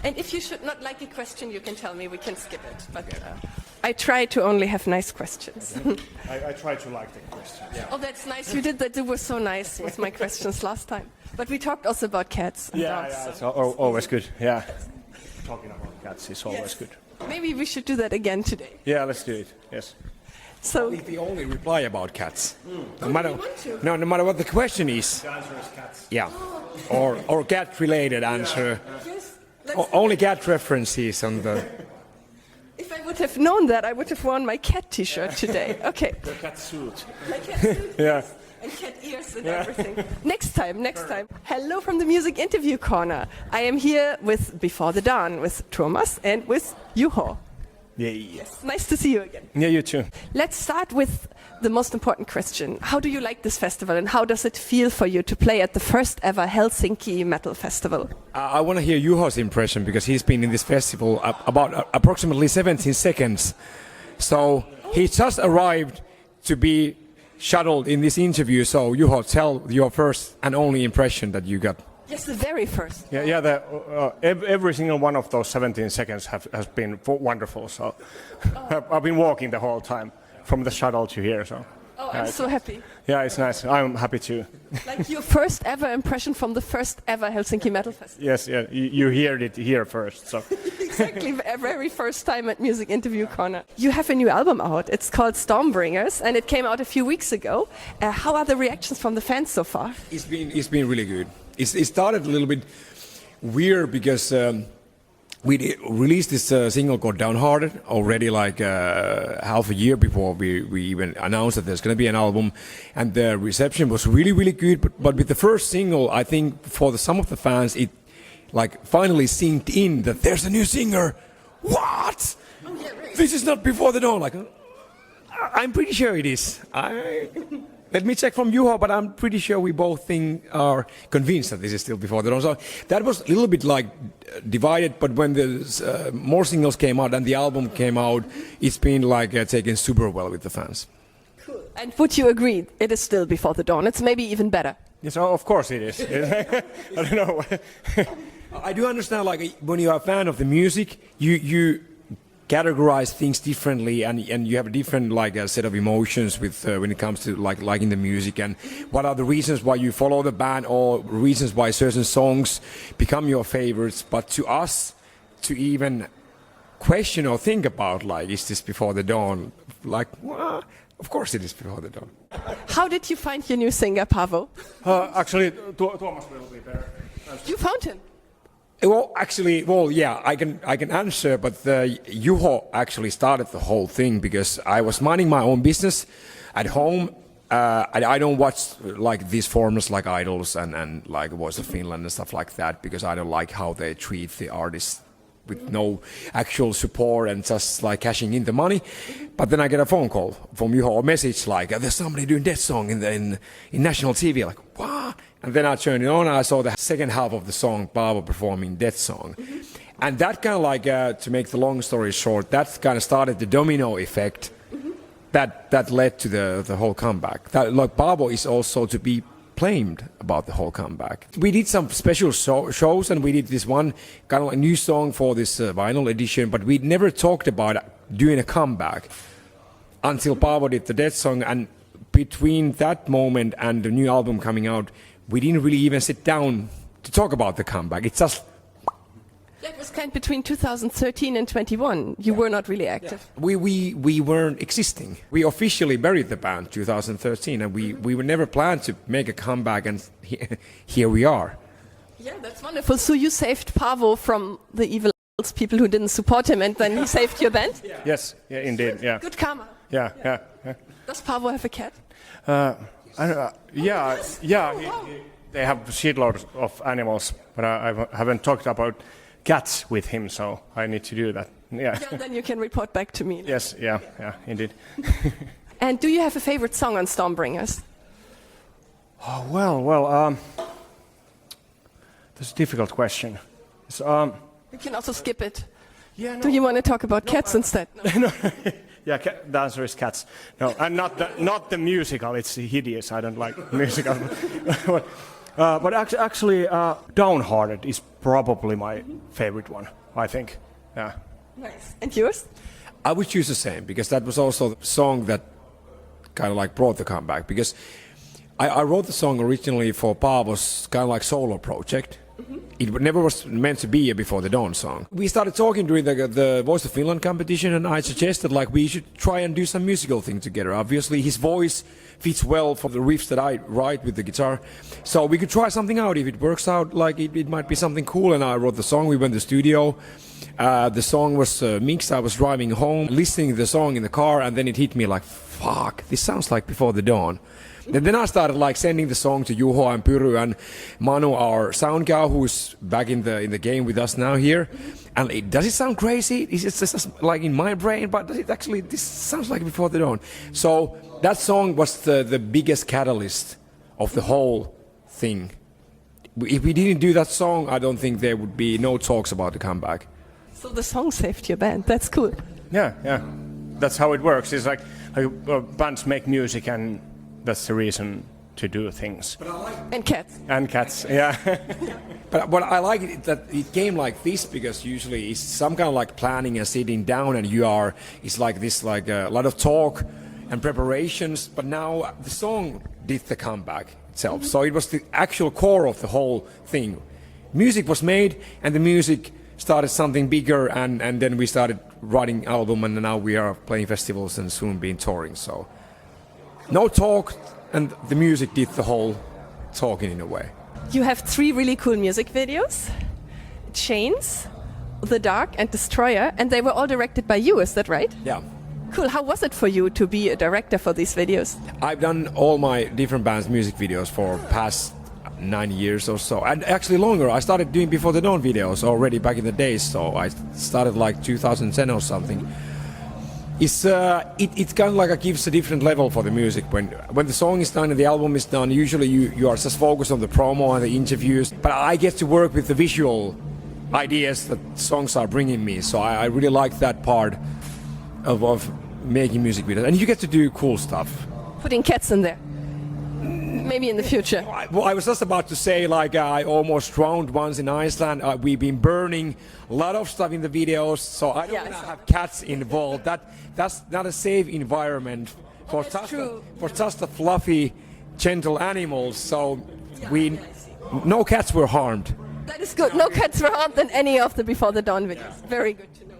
And if you should not like a question, you can tell me, we can skip it. But I try to only have nice questions. I try to like the questions. Yeah. Oh, that's nice. You did that. It was so nice with my questions last time. But we talked also about cats. And dogs, yeah, it's always good. Yeah. Talking about cats is always good. Maybe we should do that again today. Yeah, let's do it. Yes. So We only reply about cats. no matter what the question is. The answer is cats. Yeah. Or cat related answer. yes, Only cat references on the. if I would have known that, I would have worn my cat T-shirt today. Okay. The cat suit. My cat suit, Yeah. and cat ears and everything. Next time. Hello from the Music Interview Corner. I am here with Before the Dawn, with Tuomas and with Juho. Yeah. Nice to see you again. Yeah, you too. Let's start with the most important question. How do you like this festival and how does it feel for you to play at the first ever Hellsinki Metal Festival? I want to hear Juho's impression because he's been in this festival about approximately 17 seconds. So he just arrived to be shuttled in this interview. So Juho, tell your first and only impression that you got. Yes, the very first. Yeah. Every single one of those 17 seconds has been wonderful. So I've been walking the whole time from the shuttle to here. So Oh, I'm so happy. yeah, it's nice. I'm happy too. Like your first ever impression from the first ever Helsinki Metal Festival. Yes, yeah. You heard it here first. So Exactly, very first time at Music Interview Corner. You have a new album out. It's called Stormbringers, and it came out a few weeks ago. How are the reactions from the fans so far? It's been really good. It started a little bit weird because we released this single called Downhearted already like half a year before we even announced that there's going to be an album, and the reception was really good. But with the first single, I think for some of the fans it like finally synced in that there's a new singer. What? Oh, yeah, right. This is not Before the Dawn. Like I'm pretty sure it is. Let me check from Juho, but I'm pretty sure we both are convinced that this is still Before the Dawn. So that was a little bit like divided, but when the more singles came out and the album came out, it's been like taken super well with the fans. Cool. And would you agree it is still Before the Dawn? It's maybe even better. yes, of course it is. I don't know. I do understand, like when you are a fan of the music, you categorize things differently, and you have a different like a set of emotions with when it comes to like liking the music, and what are the reasons why you follow the band or reasons why certain songs become your favorites. But to us, to even question or think about like, is this Before the Dawn? Like, well, of course it is Before the Dawn. How did you find your new singer, Paavo? Actually, Tuomas will be there. You found him. Yeah, I can answer, but Juho actually started the whole thing because I was minding my own business at home. I don't watch like these formats like Idols and like Voice of Finland and stuff like that because I don't like how they treat the artists with no actual support and just like cashing in the money. But then I get a phone call from Juho, a message like, there's somebody doing that song in national TV. Like, what? And then I turned it on and I saw the second half of the song, Paavo performing that song. Mm-hmm. And that kind of like, to make the long story short, that kind of started the domino effect that led to the whole comeback. That, like, Paavo is also to be blamed about the whole comeback. We did some special shows and we did this one kind of like new song for this vinyl edition, but we never talked about doing a comeback until Paavo did the Dead song. And between that moment and the new album coming out, we didn't really even sit down to talk about the comeback. It's just... That was kind of between 2013 and 21. You were not really active. Yeah. We weren't existing. We officially buried the band 2013, and we were never planned to make a comeback, and here we are. Yeah, that's wonderful. So you saved Paavo from the evil people who didn't support him, and then he saved your band? Yeah. Yes, yeah, indeed, yeah. Good karma. Yeah. Does Paavo have a cat? They have shitloads of animals, but I haven't talked about cats with him, so I need to do that. Yeah. Then you can report back to me. Yes, yeah, indeed. And do you have a favorite song on Stormbringers? Oh, well, that's a difficult question. You can also skip it. Yeah, no. Do you want to talk about cats instead? No. Yeah, the answer is cats. No, and not the musical. It's hideous. I don't like musical. But actually, Downhearted is probably my favorite one, I think. Yeah. Nice. And yours? I would choose the same because that was also the song that kind of like brought the comeback. Because I wrote the song originally for Paavo's kind of like solo project. It never was meant to be a Before the Dawn song. We started talking during the Voice of Finland competition, and I suggested like we should try and do some musical thing together. Obviously, his voice fits well for the riffs that I write with the guitar, so we could try something out. If it works out, like it might be something cool. And I wrote the song. We went to the studio. The song was mixed. I was driving home, listening to the song in the car, and then it hit me like, "Fuck! This sounds like Before the Dawn." And then I started like sending the song to Juho and Pyry and Manu, our sound guy, who's back in the game with us now here. And does it sound crazy? Is it just like in my brain? But does it actually? This sounds like Before the Dawn. So that song was the biggest catalyst of the whole thing. If we didn't do that song, I don't think there would be no talks about the comeback. So the song saved your band. That's cool. Yeah. That's how it works. It's like bands make music, and that's the reason to do things. And cats. And cats, yeah. But what I like it that it came like this, because usually it's some kind of like planning and sitting down, and it's like this, like a lot of talk and preparations. But now the song did the comeback itself. So it was the actual core of the whole thing. Music was made, and the music started something bigger, and then we started writing album, and now we are playing festivals and soon being touring. So no talk, and the music did the whole talking in a way. You have 3 really cool music videos. Chains, The Dark and Destroyer, and they were all directed by you, is that right? Yeah. Cool. How was it for you to be a director for these videos? I've done all my different bands' music videos for past 9 years or so, and actually longer. I started doing Before the Dawn videos already back in the days, so I started like 2010 or something. It's kind of like it gives a different level for the music. When the song is done and the album is done, usually you are just focused on the promo and the interviews, but I get to work with the visual ideas that songs are bringing me, so I really like that part of making music videos. And you get to do cool stuff. Putting cats in there. Maybe in the future. Well, I was just about to say, like, I almost drowned once in Iceland. We've been burning a lot of stuff in the videos, so I don't want to have cats involved. That's not a safe environment for just the fluffy, gentle animals. So no cats were harmed. That is good. No cats were harmed in any of the Before the Dawn videos. Very good to know.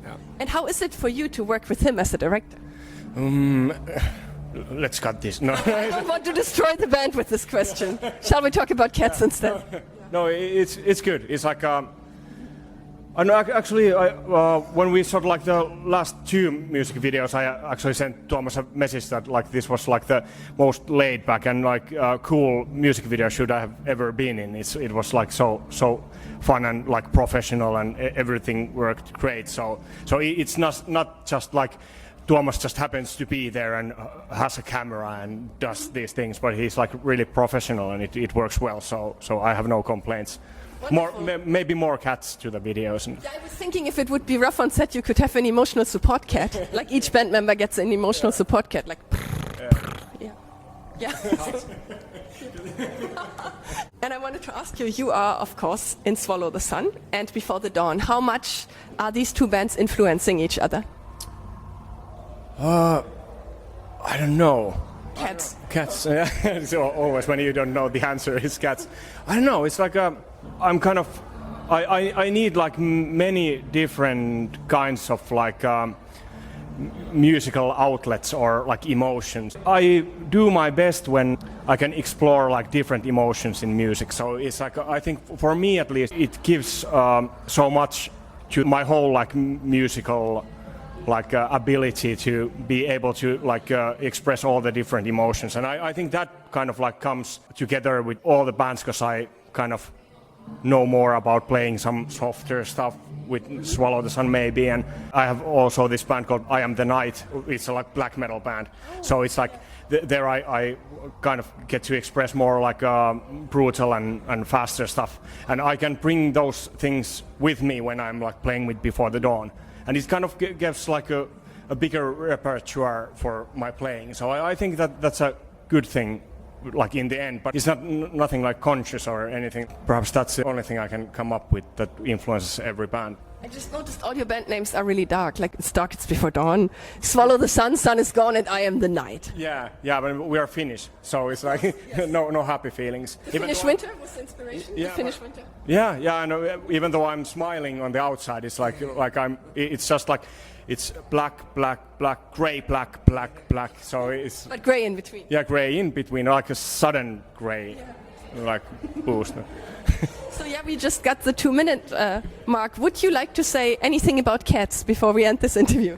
Yeah. And how is it for you to work with him as a director? Let's cut this. No. I don't want to destroy the band with this question. Shall we talk about cats instead? No, it's good. It's like actually, when we shot like the last 2 music videos, I actually sent Tuomas a message that like this was like the most laid back and like cool music video should I have ever been in. It was like so fun and like professional, and everything worked great. So it's not just like Tuomas just happens to be there and has a camera and does these things, but he's like really professional, and it works well. So I have no complaints. Maybe more cats to the videos. Yeah, I was thinking if it would be rough on set, you could have an emotional support cat. Like each band member gets an emotional support cat. Like, yeah. And I wanted to ask you, you are, of course, in Swallow the Sun and Before the Dawn. How much are these 2 bands influencing each other? I don't know. Cats. Cats. Yeah. So always when you don't know the answer, it's cats. I don't know. It's like I'm kind of. I need like many different kinds of like musical outlets or like emotions. I do my best when I can explore like different emotions in music. So it's like I think for me at least it gives so much to my whole like musical like ability to be able to like express all the different emotions, and I think that kind of like comes together with all the bands, because I kind of know more about playing some softer stuff with Swallow the Sun maybe, and I have also this band called I Am the Night. It's a like black metal band, so it's like there I kind of get to express more like brutal and faster stuff, and I can bring those things with me when I'm like playing with Before the Dawn. And it kind of gives like a bigger repertoire for my playing. So I think that's a good thing like in the end, but it's not nothing like conscious or anything. Perhaps that's the only thing I can come up with that influences every band. I just noticed all your band names are really dark. Like It's Dark, It's Before Dawn, Swallow the Sun, Sun is Gone, and I Am the Night. Yeah, but we are Finnish, so it's like no happy feelings. The Finnish winter was the inspiration. Yeah, the Finnish winter. Yeah, I know. Even though I'm smiling on the outside, it's like it's just like it's black, gray, black. So it's But grey in between. yeah, gray in between, like a sudden gray, like boost. So yeah, we just got the 2-minute mark. Would you like to say anything about Cats before we end this interview?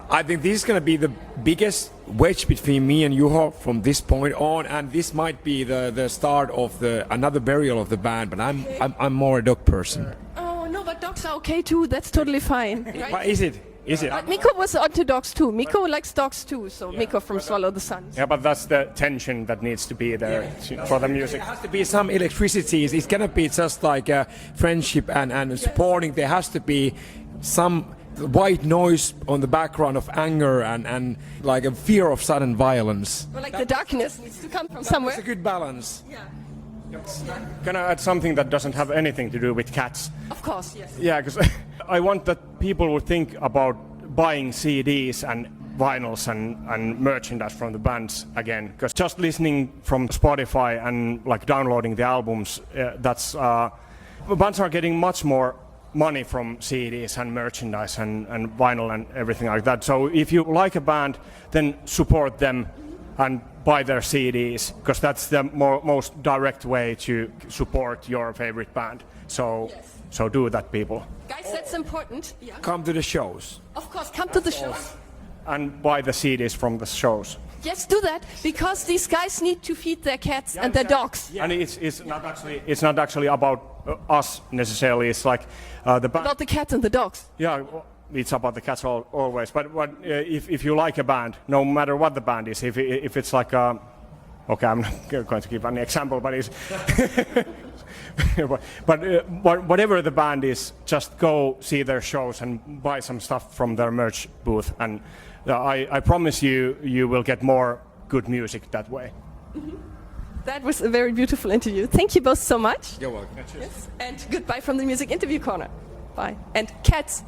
I think this is going to be the biggest wedge between me and Juho from this point on, and this might be the start of another burial of the band. But I'm more a dog person. Oh no, but dogs are okay too. That's totally fine. Right? But is it? But Mikko was onto dogs too. Mikko likes dogs too. So Mikko from Swallow the Sun. Yeah, but that's the tension that needs to be there for the music. There has to be some electricity. It's gonna be just like friendship and supporting. There has to be some white noise on the background of anger and like a fear of sudden violence. Or like the darkness needs to come from somewhere. It's a good balance. Yeah. Can I add something that doesn't have anything to do with cats? Of course, yes. Yeah, because I want that people would think about buying CDs and vinyls and merchandise from the bands again. Because just listening from Spotify and like downloading the albums, bands are getting much more money from CDs and merchandise and vinyl and everything like that. So if you like a band, then support them and buy their CDs, because that's the most direct way to support your favorite band. So do that, people. Guys, that's important. Yeah. Come to the shows. Of course, come to the shows. And buy the CDs from the shows. Yes, do that, because these guys need to feed their cats and their dogs. Yeah. And it's not actually about us necessarily. It's like the band. About the cats and the dogs. Yeah, it's about the cats always. But if you like a band, no matter what the band is, if it's like okay, I'm not going to give an example, but it's but whatever the band is, just go see their shows and buy some stuff from their merch booth, and I promise you will get more good music that way. Mm-hmm. That was a very beautiful interview. Thank you both so much. You're welcome. Yes. And goodbye from the Music Interview Corner. Bye. And cats.